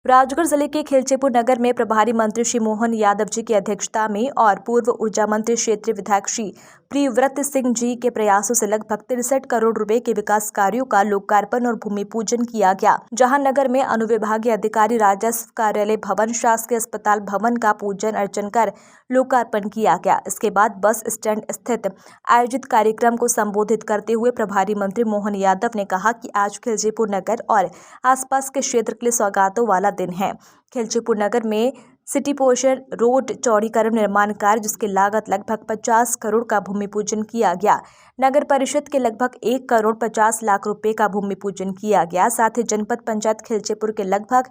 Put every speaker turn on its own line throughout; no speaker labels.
राजगढ़ जिले के खिलचीपुर नगर में प्रभारी मंत्री श्री मोहन यादव जी की अध्यक्षता में और पूर्व ऊर्जा मंत्री क्षेत्रीय विधायक श्री प्रियव्रत सिंह जी के प्रयासों से लगभग 63 करोड़ रुपए के विकास कार्यों का लोकार्पण और भूमि पूजन किया गया, जहां नगर में अनुविभागीय अधिकारी राजस्व कार्यालय भवन, शासकीय अस्पताल भवन का पूजन अर्चन कर लोकार्पण किया गया। इसके बाद बस स्टैंड स्थित आयोजित कार्यक्रम को संबोधित करते हुए प्रभारी मंत्री मोहन यादव ने कहा कि आज खिलचीपुर नगर और आसपास के क्षेत्र के लिए सौगातों वाला दिन है। खिलचीपुर नगर में सिटी पोर्शन रोड चौड़ीकरण निर्माण कार्य जिसकी लागत लगभग 50 करोड़ का भूमि पूजन किया गया। नगर परिषद के लगभग 1 करोड़ 50 लाख रुपए का भूमि पूजन किया गया। साथ ही जनपद पंचायत खिलचीपुर के लगभग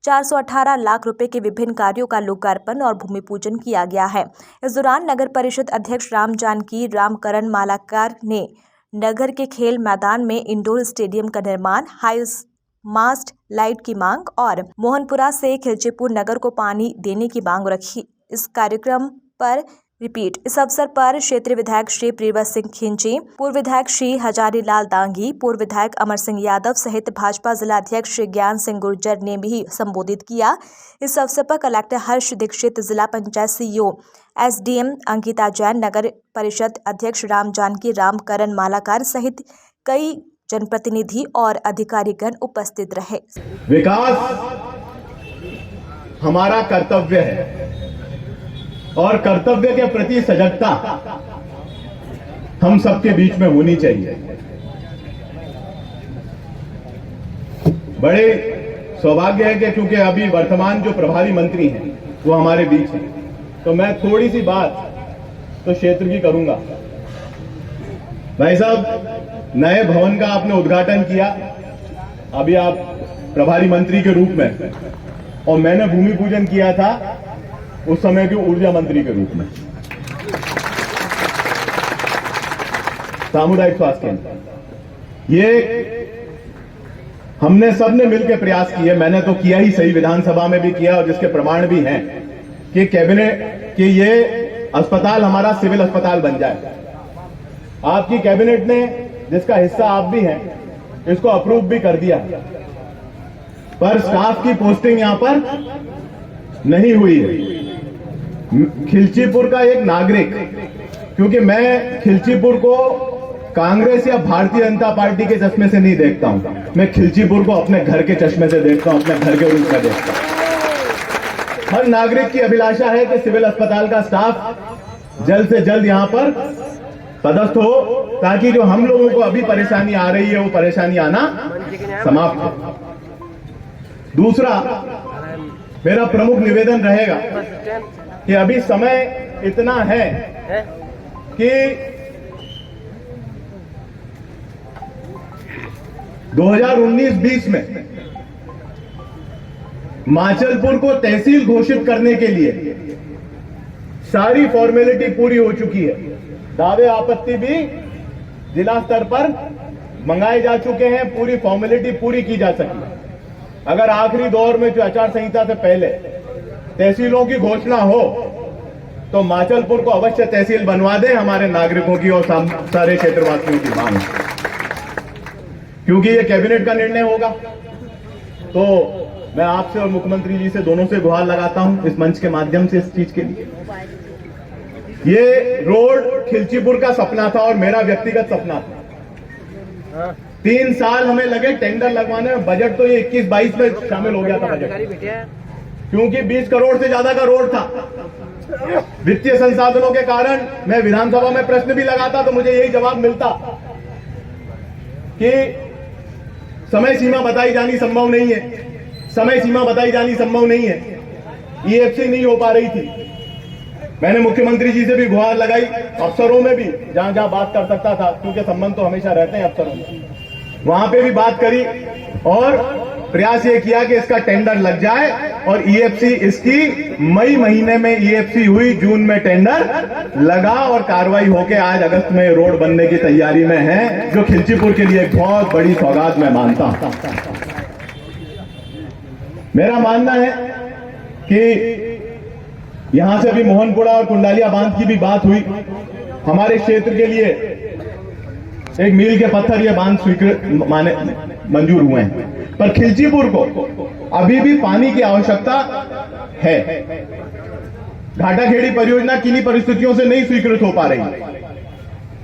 418 लाख रुपए के विभिन्न कार्यों का लोकार्पण और भूमि पूजन किया गया है। इस दौरान नगर परिषद अध्यक्ष राम जानकी रामकरण मालाकार ने नगर के खेल मैदान में इंडोर स्टेडियम का निर्माण, हाई मास्ट लाइट की मांग और मोहनपुरा से खिलचीपुर नगर को पानी देने की मांग रखी। इस कार्यक्रम पर रिपीट इस अवसर पर क्षेत्रीय विधायक श्री प्रियव्रत सिंह खिंची, पूर्व विधायक श्री हजारीलाल दांगी, पूर्व विधायक अमर सिंह यादव सहित भाजपा जिला अध्यक्ष श्री ज्ञान सिंह गुर्जर ने भी संबोधित किया। इस अवसर पर कलेक्टर हर्ष दीक्षित, जिला पंचायत सीईओ एसडीएम अंकिता जैन, नगर परिषद अध्यक्ष राम जानकी रामकरण मालाकार सहित कई जनप्रतिनिधि और अधिकारीगण उपस्थित रहे।
विकास हमारा कर्तव्य है और कर्तव्य के प्रति सजगता हम सबके बीच में होनी चाहिए। बड़े सौभाग्य है कि क्योंकि अभी वर्तमान जो प्रभारी मंत्री हैं वो हमारे बीच हैं, तो मैं थोड़ी सी बात तो क्षेत्र की करूंगा। भाई साहब, नए भवन का आपने उद्घाटन किया, अभी आप प्रभारी मंत्री के रूप में, और मैंने भूमि पूजन किया था उस समय के ऊर्जा मंत्री के रूप में। सामुदायिक स्वास्थ्य केंद्र ये हमने सबने मिलकर प्रयास किए। मैंने तो किया ही सही, विधानसभा में भी किया और जिसके प्रमाण भी हैं कि कैबिनेट कि ये अस्पताल हमारा सिविल अस्पताल बन जाए। आपकी कैबिनेट ने, जिसका हिस्सा आप भी हैं, इसको अप्रूव भी कर दिया, पर स्टाफ की पोस्टिंग यहां पर नहीं हुई है। खिलचीपुर का एक नागरिक, क्योंकि मैं खिलचीपुर को कांग्रेस या भारतीय जनता पार्टी के चश्मे से नहीं देखता हूं, मैं खिलचीपुर को अपने घर के चश्मे से देखता हूं, अपने घर के रूप में देखता हूं। हर नागरिक की अभिलाषा है कि सिविल अस्पताल का स्टाफ जल्द से जल्द यहां पर पदस्थ हो, ताकि जो हम लोगों को अभी परेशानी आ रही है वो परेशानी आना समाप्त हो। दूसरा मेरा प्रमुख निवेदन रहेगा कि अभी समय इतना है कि 2019-20 में माचलपुर को तहसील घोषित करने के लिए सारी फॉर्मेलिटी पूरी हो चुकी है। दावे आपत्ति भी जिला स्तर पर मंगाए जा चुके हैं, पूरी फॉर्मेलिटी पूरी की जा सकी। अगर आखिरी दौर में जो आचार संहिता से पहले तहसीलों की घोषणा हो तो माचलपुर को अवश्य तहसील बनवा दें, हमारे नागरिकों की और सारे क्षेत्रवासियों की मांग, क्योंकि ये कैबिनेट का निर्णय होगा। तो मैं आपसे और मुख्यमंत्री जी से दोनों से गुहार लगाता हूं इस मंच के माध्यम से इस चीज के लिए। ये रोड खिलचीपुर का सपना था और मेरा व्यक्तिगत सपना था। 3 साल हमें लगे टेंडर लगवाने में, बजट तो ये 21-22 में शामिल हो गया था बजट, क्योंकि 20 करोड़ से ज्यादा का रोड था। वित्तीय संसाधनों के कारण मैं विधानसभा में प्रश्न भी लगाता तो मुझे यही जवाब मिलता कि समय सीमा बताई जानी संभव नहीं है, समय सीमा बताई जानी संभव नहीं है। ईएफसी नहीं हो पा रही थी। मैंने मुख्यमंत्री जी से भी गुहार लगाई, अफसरों में भी जहां जहां बात कर सकता था, क्योंकि संबंध तो हमेशा रहते हैं अफसरों में, वहां पे भी बात करी और प्रयास ये किया कि इसका टेंडर लग जाए। और ईएफसी इसकी मई महीने में ईएफसी हुई, जून में टेंडर लगा और कार्रवाई होके आज अगस्त में रोड बनने की तैयारी में है, जो खिलचीपुर के लिए एक बहुत बड़ी सौगात मैं मानता हूं। मेरा मानना है कि यहां से अभी मोहनपुरा और कुंडालिया बांध की भी बात हुई। हमारे क्षेत्र के लिए एक मील के पत्थर ये बांध स्वीकृत माने मंजूर हुए हैं, पर खिलचीपुर को अभी भी पानी की आवश्यकता है। घाटाखेड़ी परियोजना किन्हीं परिस्थितियों से नहीं स्वीकृत हो पा रही,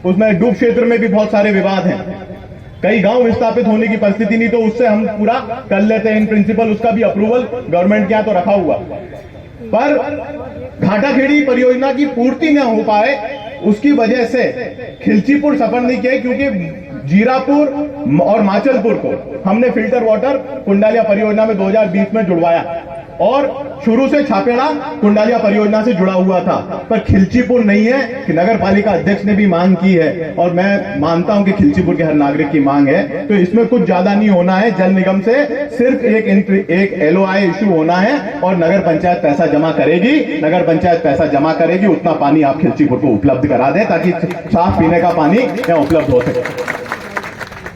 उसमें डूब क्षेत्र में भी बहुत सारे विवाद हैं, कई गांव विस्थापित होने की परिस्थिति नहीं, तो उससे हम पूरा कर लेते हैं इन प्रिंसिपल, उसका भी अप्रूवल गवर्नमेंट के यहां तो रखा हुआ। पर घाटाखेड़ी परियोजना की पूर्ति न हो पाए उसकी वजह से खिलचीपुर सफर नहीं किया, क्योंकि जीरापुर और माचलपुर को हमने फिल्टर वाटर कुंडालिया परियोजना में 2020 में जुड़वाया और शुरू से छापेड़ा कुंडालिया परियोजना से जुड़ा हुआ था, पर खिलचीपुर नहीं है कि नगर पालिका अध्यक्ष ने भी मांग की है और मैं मानता हूं कि खिलचीपुर के हर नागरिक की मांग है, तो इसमें कुछ ज्यादा नहीं होना है। जल निगम से सिर्फ एक LOI इश्यू होना है और नगर पंचायत पैसा जमा करेगी, नगर पंचायत पैसा जमा करेगी, उतना पानी आप खिलचीपुर को उपलब्ध करा दें ताकि साफ पीने का पानी यहाँ उपलब्ध हो सके।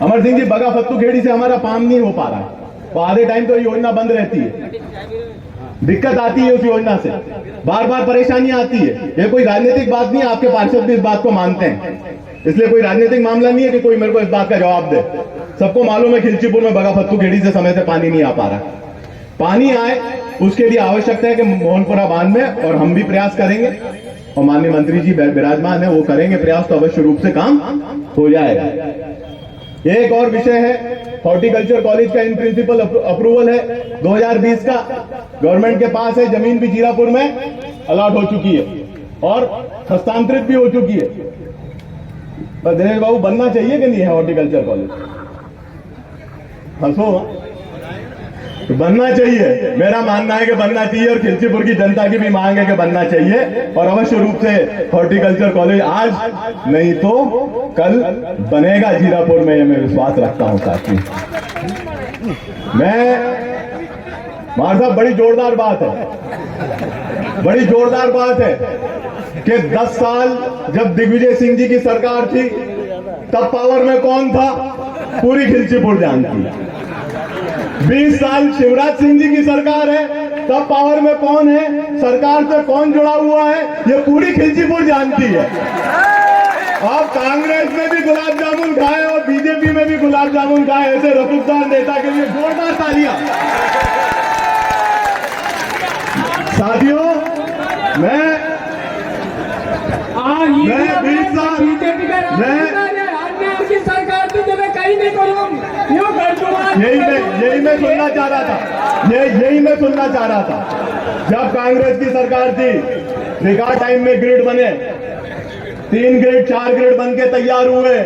अमर सिंह जी, बगा फत्तू खेड़ी से हमारा काम नहीं हो पा रहा है, तो आधे टाइम तो योजना बंद रहती है, दिक्कत आती है उस योजना से, बार बार परेशानियां आती है। ये कोई राजनीतिक बात नहीं है, आपके पार्षद भी इस बात को मानते हैं, इसलिए कोई राजनीतिक मामला नहीं है कि कोई मेरे को इस बात का जवाब दे। सबको मालूम है खिलचीपुर में बगा फत्तू खेड़ी से समय से पानी नहीं आ पा रहा। पानी आए उसके लिए आवश्यकता है कि मोहनपुरा बांध में, और हम भी प्रयास करेंगे और माननीय मंत्री जी विराजमान है, वो करेंगे प्रयास, तो अवश्य रूप से काम हो जाएगा। एक और विषय है, हॉर्टिकल्चर कॉलेज का इन प्रिंसिपल अप्रूवल है 2020 का, गवर्नमेंट के पास है, जमीन भी जीरापुर में अलॉट हो चुकी है और हस्तांतरित भी हो चुकी है। पर दिनेश बाबू, बनना चाहिए कि नहीं है हॉर्टिकल्चर कॉलेज? हंसो, तो बनना चाहिए, मेरा मानना है कि बनना चाहिए और खिलचीपुर की जनता की भी मांग है कि बनना चाहिए, और अवश्य रूप से हॉर्टिकल्चर कॉलेज आज नहीं तो कल बनेगा जीरापुर में, ये मैं विश्वास रखता हूं साथी। मार साहब, बड़ी जोरदार बात है, बड़ी जोरदार बात है कि 10 साल जब दिग्विजय सिंह जी की सरकार थी तब पावर में कौन था, पूरी खिलचीपुर जानती है। 20 साल शिवराज सिंह जी की सरकार है, तब पावर में कौन है, सरकार से कौन जुड़ा हुआ है, ये पूरी खिलचीपुर जानती है। आप कांग्रेस में भी गुलाब जामुन खाए और बीजेपी में भी गुलाब जामुन खाए, ऐसे रसूखदार नेता के लिए जोरदार तालियां। साथियों, मैं 20 साल
सरकार की जगह कहीं नहीं करूँ,
यही मैं सुनना चाह रहा था, यही मैं सुनना चाह रहा था। जब कांग्रेस की सरकार थी, रिकॉर्ड टाइम में ग्रिड बने, 3 ग्रिड 4 ग्रिड बन के तैयार हुए।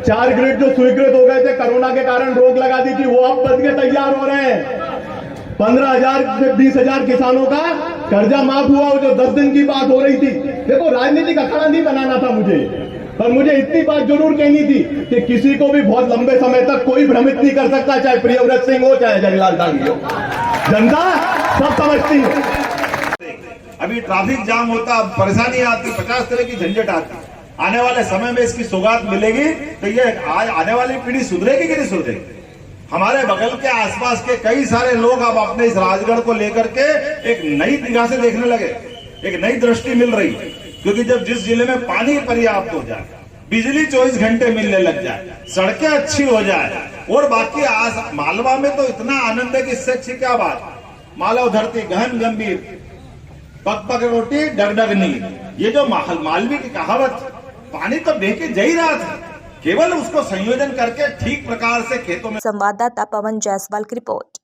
4 ग्रिड जो स्वीकृत हो गए थे, कोरोना के कारण रोक लगा दी थी, वो अब बन के तैयार हो रहे हैं। 15,000 से 20,000 किसानों का कर्जा माफ हुआ, वो जो 10 दिन की बात हो रही थी। देखो, राजनीतिक अखाड़ा नहीं बनाना था मुझे, पर मुझे इतनी बात जरूर कहनी थी कि किसी को भी बहुत लंबे समय तक कोई भ्रमित नहीं कर सकता, चाहे प्रियव्रत सिंह हो, चाहे जगलाल डांगी हो, जनता सब समझती है।
अभी ट्रैफिक जाम होता, परेशानी आती, 50 तरह की झंझट आती। आने वाले समय में इसकी सौगात मिलेगी तो ये आने वाली पीढ़ी सुधरेगी कि नहीं सुधरेगी? हमारे बगल के आसपास के कई सारे लोग अब अपने इस राजगढ़ को लेकर के एक नई निगाह से देखने लगे, एक नई दृष्टि मिल रही, क्योंकि जब जिस जिले में पानी पर्याप्त हो जाए, बिजली 24 घंटे मिलने लग जाए, सड़कें अच्छी हो जाए, और बाकी मालवा में तो इतना आनंद है कि इससे अच्छी क्या बात। मालव धरती गहन गंभीर, पक पक रोटी डगडग नींद, ये जो मालवी की कहावत, पानी तो बह के जा ही रहा था, केवल उसको संयोजन करके ठीक प्रकार से खेतों में।
संवाददाता पवन जायसवाल की रिपोर्ट।